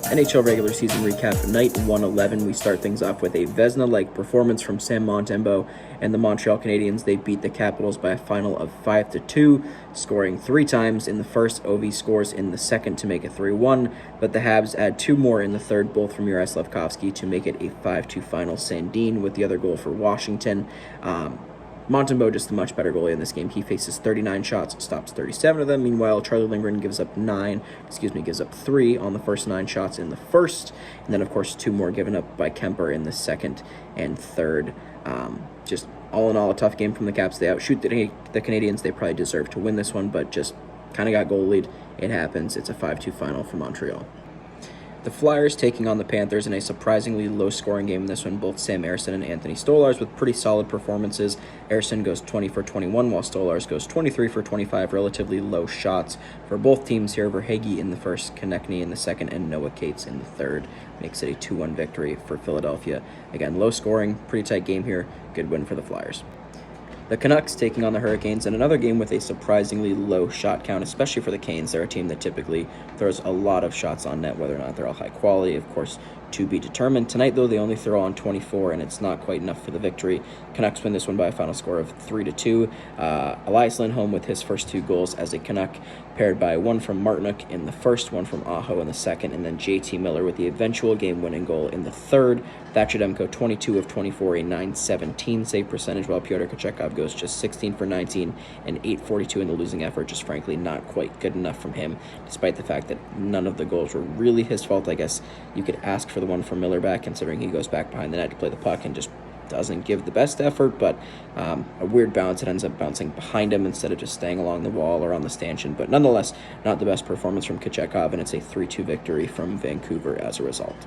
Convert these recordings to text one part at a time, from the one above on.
NHL regular season recap, night 111. We start things off with a Vezina-like performance from Sam Montembeault and the Montreal Canadiens. They beat the Capitals by a final of 5-2, scoring 3 times in the first. Ovi scores in the second to make it 3-1, but the Habs add 2 more in the third, both from Juraj Slafkovsky, to make it a 5-2 final. Sandin with the other goal for Washington. Montembeault just a much better goalie in this game. He faces 39 shots, stops 37 of them. Meanwhile, Charlie Lindgren gives up 3 on the first 9 shots in the first. And then, of course, 2 more given up by Kemper in the second and third. Just all in all, a tough game from the Caps. They outshoot the Canadiens. They probably deserve to win this one, but just kind of got goalied. It happens. It's a 5-2 final for Montreal. The Flyers taking on the Panthers in a surprisingly low-scoring game in this one. Both Sam Ersson and Anthony Stolarz with pretty solid performances. Ersson goes 20 for 21, while Stolarz goes 23 for 25. Relatively low shots for both teams here. Verhaeghe in the first, Konechny in the second, and Noah Cates in the third. Makes it a 2-1 victory for Philadelphia. Again, low scoring, pretty tight game here. Good win for the Flyers. The Canucks taking on the Hurricanes in another game with a surprisingly low shot count, especially for the Canes. They're a team that typically throws a lot of shots on net, whether or not they're all high quality, of course, to be determined. Tonight, though, they only throw on 24, and it's not quite enough for the victory. Canucks win this one by a final score of 3-2. Elias Lindholm with his first 2 goals as a Canuck, paired by one from Martinook in the first, one from Aho in the second, and then JT Miller with the eventual game-winning goal in the third. Thatcher Demko, 22 of 24, a .917 save percentage, while Pyotr Kochetkov goes just 16 for 19 and .842 in the losing effort. Just frankly not quite good enough from him, despite the fact that none of the goals were really his fault. I guess you could ask for the one from Miller back, considering he goes back behind the net to play the puck and just doesn't give the best effort, but a weird bounce. It ends up bouncing behind him instead of just staying along the wall or on the stanchion. But nonetheless, not the best performance from Kochetkov, and it's a 3-2 victory from Vancouver as a result.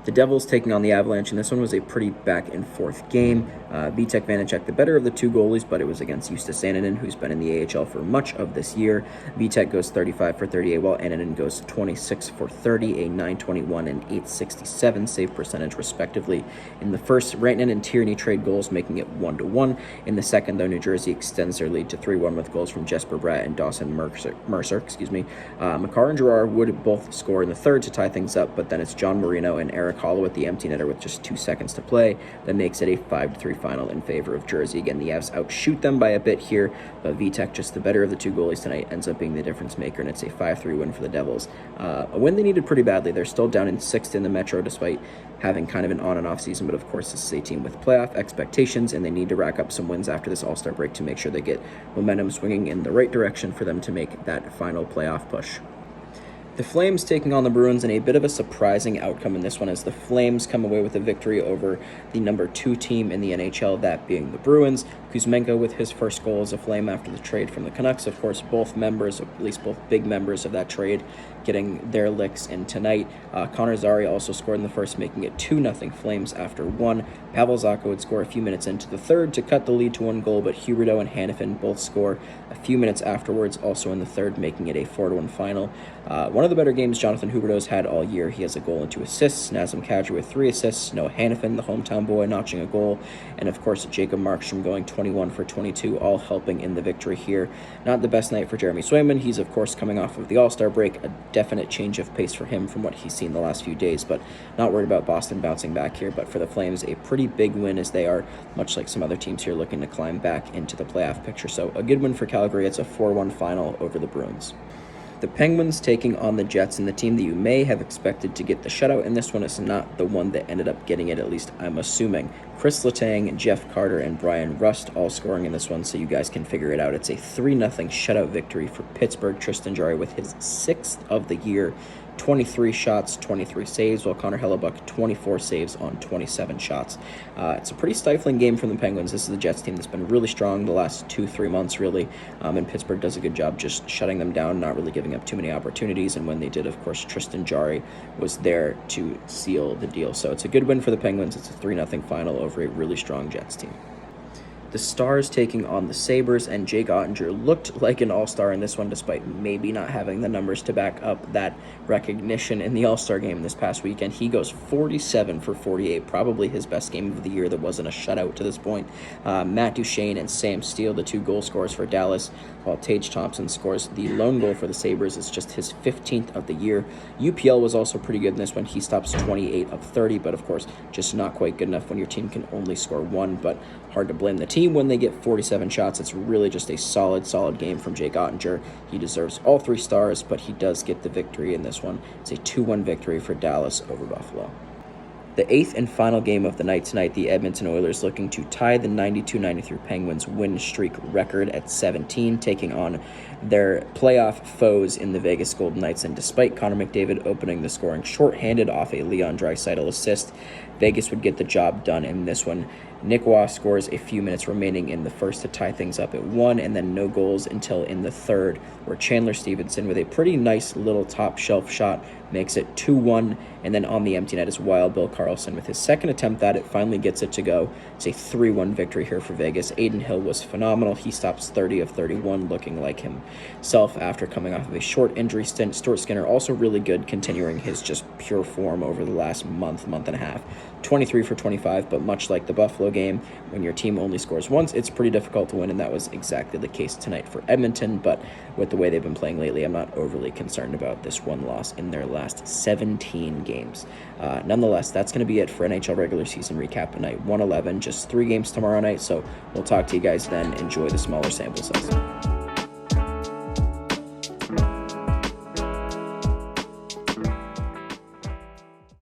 The Devils taking on the Avalanche, and this one was a pretty back-and-forth game. Vitek Vanacek, the better of the 2 goalies, but it was against Justus Annunen, who's been in the AHL for much of this year. Vitek goes 35 for 38, while Annunen goes 26 for 30, a .921 and .867 save percentage, respectively. In the first, Rantanen and Tierney trade goals, making it 1-1. In the second, though, New Jersey extends their lead to 3-1 with goals from Jesper Bratt and Dawson Mercer. Makar and Girard would both score in the third to tie things up, but then it's John Marino and Eric Holloway with the empty netter with just 2 seconds to play. That makes it a 5-3 final in favor of Jersey. Again, the Avs outshoot them by a bit here, but Vitek, just the better of the 2 goalies tonight, ends up being the difference maker, and it's a 5-3 win for the Devils. A win they needed pretty badly. They're still down in 6th in the Metro, despite having kind of an on and off season, but of course this is a team with playoff expectations, and they need to rack up some wins after this All-Star break to make sure they get momentum swinging in the right direction for them to make that final playoff push. The Flames taking on the Bruins in a bit of a surprising outcome in this one, as the Flames come away with a victory over the number 2 team in the NHL, that being the Bruins. Kuzmenko with his first goal as a Flame after the trade from the Canucks. Of course, both members, at least both big members of that trade, getting their licks in tonight. Connor Zary also scored in the first, making it 2-0 Flames after 1. Pavel Zacha would score a few minutes into the third to cut the lead to 1 goal, but Huberdeau and Hanifin both score a few minutes afterwards, also in the third, making it a 4-1 final. One of the better games Jonathan Huberdeau's had all year. He has a goal and 2 assists. Nazem Kadri with 3 assists. Noah Hanifin, the hometown boy, notching a goal. And of course, Jacob Markstrom going 21 for 22, all helping in the victory here. Not the best night for Jeremy Swayman. He's, of course, coming off of the All-Star break. A definite change of pace for him from what he's seen the last few days, but not worried about Boston bouncing back here. But for the Flames, a pretty big win, as they are, much like some other teams here, looking to climb back into the playoff picture. So a good win for Calgary. It's a 4-1 final over the Bruins. The Penguins taking on the Jets, and the team that you may have expected to get the shutout in this one is not the one that ended up getting it, at least I'm assuming. Chris Letang, Jeff Carter, and Brian Rust all scoring in this one, so you guys can figure it out. It's a 3-0 shutout victory for Pittsburgh. Tristan Jarry with his 6th of the year, 23 shots, 23 saves, while Connor Hellebuck, 24 saves on 27 shots. It's a pretty stifling game from the Penguins. This is the Jets team that's been really strong the last 2-3 months, really, and Pittsburgh does a good job just shutting them down, not really giving up too many opportunities, and when they did, of course, Tristan Jarry was there to seal the deal. So it's a good win for the Penguins. It's a 3-0 final over a really strong Jets team. the Stars taking on the Sabres, and Jake Ottinger looked like an all-star in this one, despite maybe not having the numbers to back up that recognition in the All-Star game this past weekend. He goes 47 for 48, probably his best game of the year that wasn't a shutout to this point. Matt Duchene and Sam Steele, the two goal scorers for Dallas, while Tage Thompson scores the lone goal for the Sabres. It's just his 15th of the year. UPL was also pretty good in this one. He stops 28 of 30, but of course, just not quite good enough when your team can only score one. But hard to blame the team when they get 47 shots. It's really just a solid game from Jake Ottinger. He deserves all 3 stars, but he does get the victory in this one. It's a 2-1 victory for Dallas over Buffalo. The 8th and final game of the night tonight, the Edmonton Oilers looking to tie the 92-93 Penguins win streak record at 17, taking on their playoff foes in the Vegas Golden Knights. And despite Connor McDavid opening the scoring shorthanded off a Leon Draisaitl assist, Vegas would get the job done in this one. Nick Waugh scores a few minutes remaining in the first to tie things up at 1, and then no goals until in the third, where Chandler Stevenson, with a pretty nice little top shelf shot, makes it 2-1, and then on the empty net is Wild Bill Karlsson with his second attempt at it, finally gets it to go. It's a 3-1 victory here for Vegas. Adin Hill was phenomenal. He stops 30 of 31, looking like himself after coming off of a short injury stint. Stuart Skinner also really good, continuing his just pure form over the last month and a half. 23 for 25, but much like the Buffalo game, when your team only scores once, it's pretty difficult to win, and that was exactly the case tonight for Edmonton. But with the way they've been playing lately, I'm not overly concerned about this one loss in their last 17 games. Nonetheless, that's going to be it for NHL regular season recap of night 111. Just 3 games tomorrow night, so we'll talk to you guys then. Enjoy the smaller sample size.